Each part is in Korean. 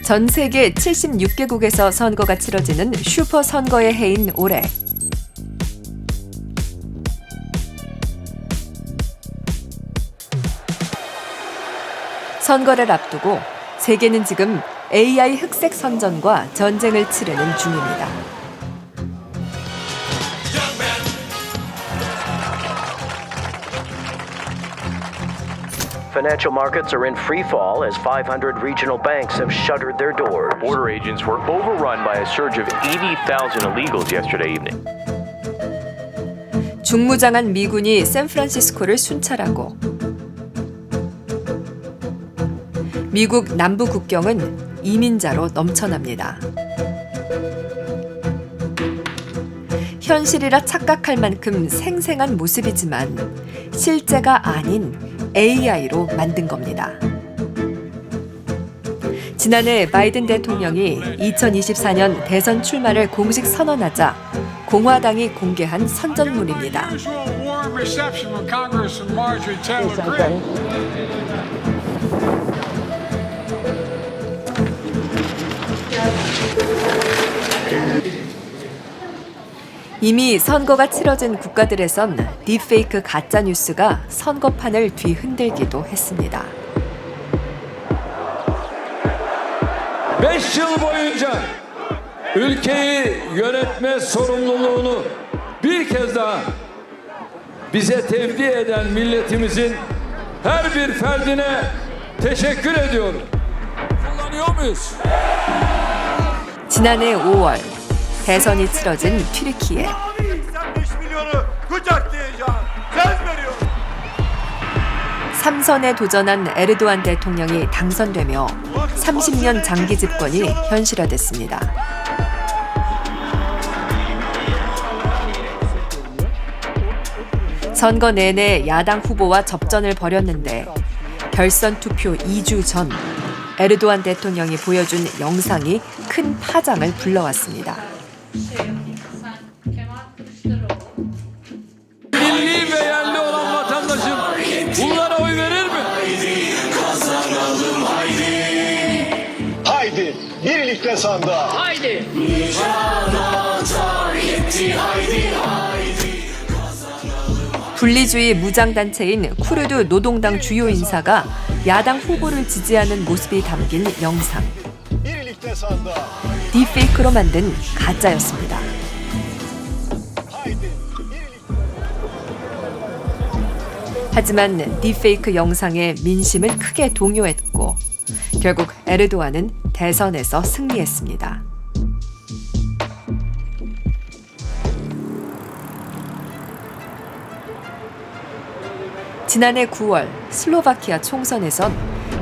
전 세계 76개국에서 선거가 치러지는 슈퍼 선거의 해인 올해. 선거를 앞두고 세계는 지금 AI 흑색 선전과 전쟁을 치르는 중입니다. Financial markets are in free fall as 500 regional banks have shuttered their doors. Border agents were overrun by a surge of 80,000 illegals yesterday evening. 중무장한 미군이 샌프란시스코를 순찰하고 미국 남부 국경은 이민자로 넘쳐납니다. 현실이라 착각할 만큼 생생한 모습이지만 실제가 아닌 AI로 만든 겁니다. 지난해 바이든 대통령이 2024년 대선 출마를 공식 선언하자 공화당이 공개한 선전물입니다. 이미 선거가 치러진 국가들에선 딥페이크 가짜뉴스가 선거판을 뒤흔들기도 했습니다. 5 yıl boyunca ülkeyi yönetme sorumluluğunu bir kez daha bize tevdi eden milletimizin her bir ferdine teşekkür ediyorum. Kullanıyor muyuz? 지난해 5월 대선이 치러진 튀르키예. 3선에 도전한 에르도안 대통령이 당선되며 30년 장기 집권이 현실화됐습니다. 선거 내내 야당 후보와 접전을 벌였는데 결선 투표 2주 전 에르도안 대통령이 보여준 영상이 큰 파장을 불러왔습니다. Milli ve yerli olan vatandaşım bunlara oy verir mi? Haydi birlikte sandığa. Haydi. 분리주의 무장단체인 쿠르드 노동당 주요 인사가 야당 후보를 지지하는 모습이 담긴 영상. Birlikte sandığa. 딥페이크로 만든 가짜였습니다. 하지만 딥페이크 영상에 민심을 크게 동요했고 결국 에르도안은 대선에서 승리했습니다. 지난해 9월 슬로바키아 총선에선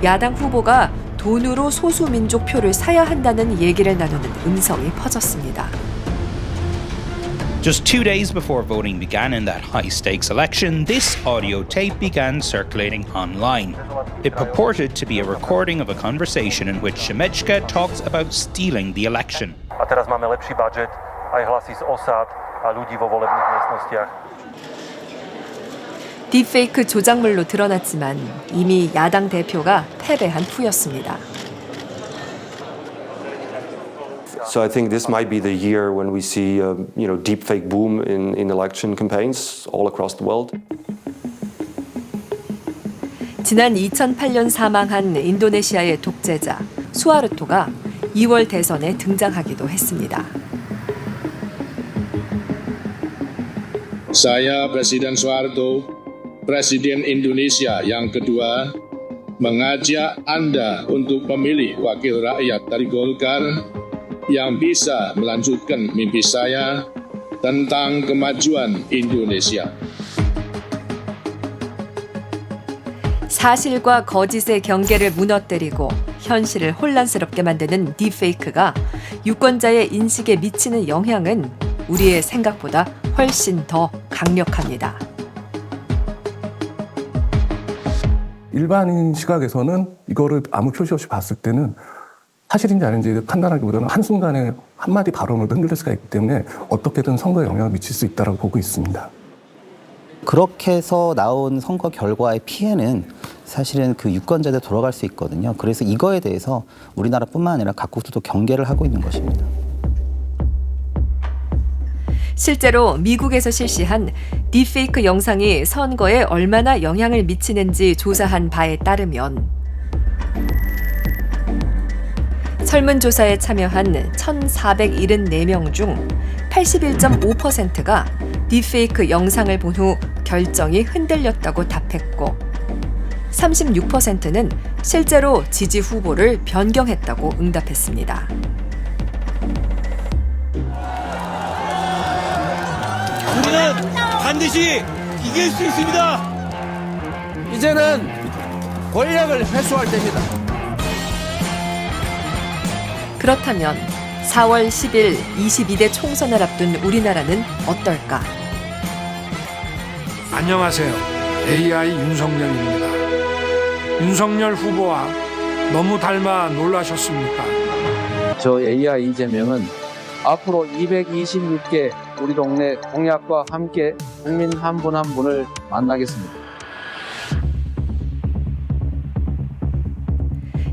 야당 후보가 돈으로 소수민족 표를 사야 한다는 얘기를 나누는 음성이 퍼졌습니다. Just 2 days before voting began in that high-stakes election, this audio tape began circulating online. It purported to be a recording of a conversation in which Šimečka talks about stealing the election. A teraz máme lepší budget, aj hlasy z osád a ľudí vo volebných miestnostiach. 딥페이크 조작물로 드러났지만 이미 야당 대표가 패배한 후였습니다. So I think this might be the year when we see a deepfake boom in election campaigns all across the world. 지난 2008년 사망한 인도네시아의 독재자 수하르토가 2월 대선에 등장하기도 했습니다. Saya Presiden Soeharto, Presiden Indonesia yang kedua, mengajak Anda untuk memilih wakil rakyat dari Golkar yang bisa melanjutkan mimpi saya tentang kemajuan Indonesia. 사실과 거짓의 경계를 무너뜨리고 현실을 혼란스럽게 만드는 딥페이크가 유권자의 인식에 미치는 영향은 우리의 생각보다 훨씬 더 강력합니다. 일반인 시각에서는 이거를 아무 표시 없이 봤을 때는 사실인지 아닌지 판단하기보다는 한순간에 한마디 발언으로 흔들릴 수가 있기 때문에 어떻게든 선거에 영향을 미칠 수 있다고 보고 있습니다. 그렇게 해서 나온 선거 결과의 피해는 사실은 그 유권자들 돌아갈 수 있거든요. 그래서 이거에 대해서 우리나라뿐만 아니라 각국도 경계를 하고 있는 것입니다. 실제로 미국에서 실시한 딥페이크 영상이 선거에 얼마나 영향을 미치는지 조사한 바에 따르면 설문조사에 참여한 1,474명 중 81.5%가 딥페이크 영상을 본 후 결정이 흔들렸다고 답했고 36%는 실제로 지지 후보를 변경했다고 응답했습니다. 우리는 반드시 이길 수 있습니다. 이제는 권력을 회수할 때입니다. 그렇다면 4월 10일 22대 총선을 앞둔 우리나라는 어떨까? 안녕하세요. AI 윤석열입니다. 윤석열 후보와 너무 닮아 놀라셨습니까? 저 AI 이재명은 앞으로 226개 우리 동네 공약과 함께 국민 한 분 한 분을 만나겠습니다.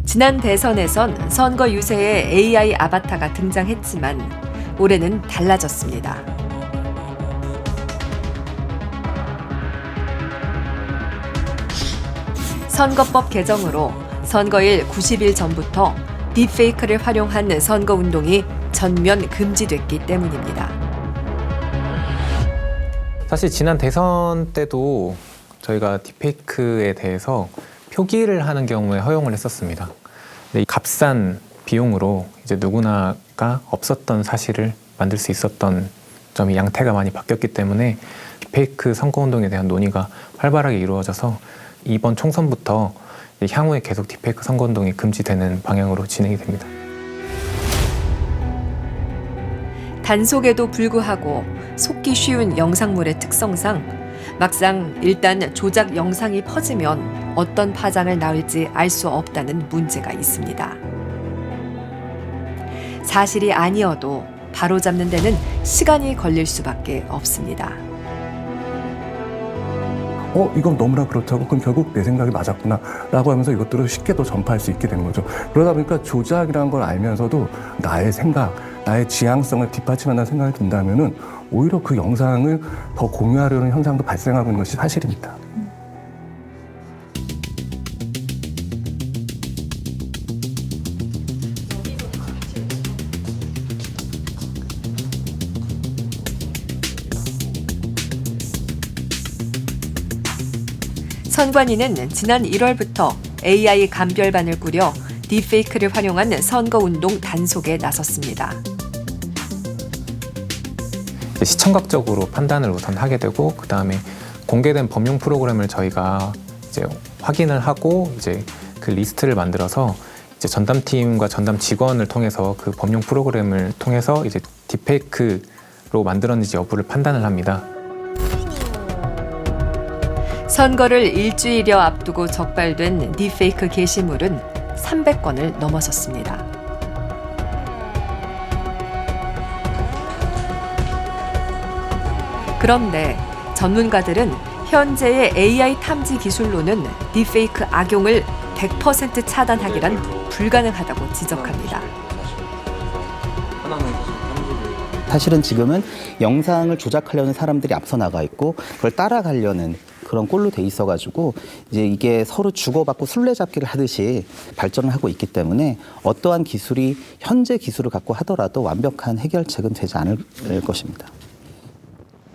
지난 대선에선 선거 유세에 AI 아바타가 등장했지만 올해는 달라졌습니다. 선거법 개정으로 선거일 90일 전부터 딥페이크를 활용한 선거운동이 전면 금지됐기 때문입니다. 사실 지난 대선 때도 저희가 딥페이크에 대해서 표기를 하는 경우에 허용을 했었습니다. 근데 이 값싼 비용으로 이제 누구나가 없었던 사실을 만들 수 있었던 점이 양태가 많이 바뀌었기 때문에 딥페이크 선거운동에 대한 논의가 활발하게 이루어져서 이번 총선부터 향후에 계속 딥페이크 선거운동이 금지되는 방향으로 진행이 됩니다. 단속에도 불구하고 속기 쉬운 영상물의 특성상 막상 일단 조작 영상이 퍼지면 어떤 파장을 낳을지 알 수 없다는 문제가 있습니다. 사실이 아니어도 바로잡는 데는 시간이 걸릴 수밖에 없습니다. 이건 너무나 그렇다고 그럼 결국 내 생각이 맞았구나 라고 하면서 이것들을 쉽게 더 전파할 수 있게 되는 거죠. 그러다 보니까 조작이라는 걸 알면서도 나의 생각, 나의 지향성을 뒷받침한다는 생각이 든다면은 오히려 그 영상을 더 공유하려는 현상도 발생하고 있는 것이 사실입니다. 선관위는 지난 1월부터 AI 감별반을 꾸려 딥페이크를 활용한 선거운동 단속에 나섰습니다. 시청각적으로 판단을 우선 하게 되고 그 다음에 공개된 범용 프로그램을 저희가 이제 확인을 하고 이제 그 리스트를 만들어서 이제 전담팀과 전담 직원을 통해서 그 범용 프로그램을 통해서 이제 딥페이크로 만들었는지 여부를 판단을 합니다. 선거를 일주일여 앞두고 적발된 딥페이크 게시물은 300건을 넘어섰습니다. 그런데 전문가들은 현재의 AI 탐지 기술로는 딥페이크 악용을 100% 차단하기란 불가능하다고 지적합니다. 사실은 지금은 영상을 조작하려는 사람들이 앞서 나가 있고 그걸 따라가려는 그런 꼴로 돼 있어가지고 이제 이게 서로 주고받고 술래잡기를 하듯이 발전을 하고 있기 때문에 어떠한 기술이 현재 기술을 갖고 하더라도 완벽한 해결책은 되지 않을 것입니다.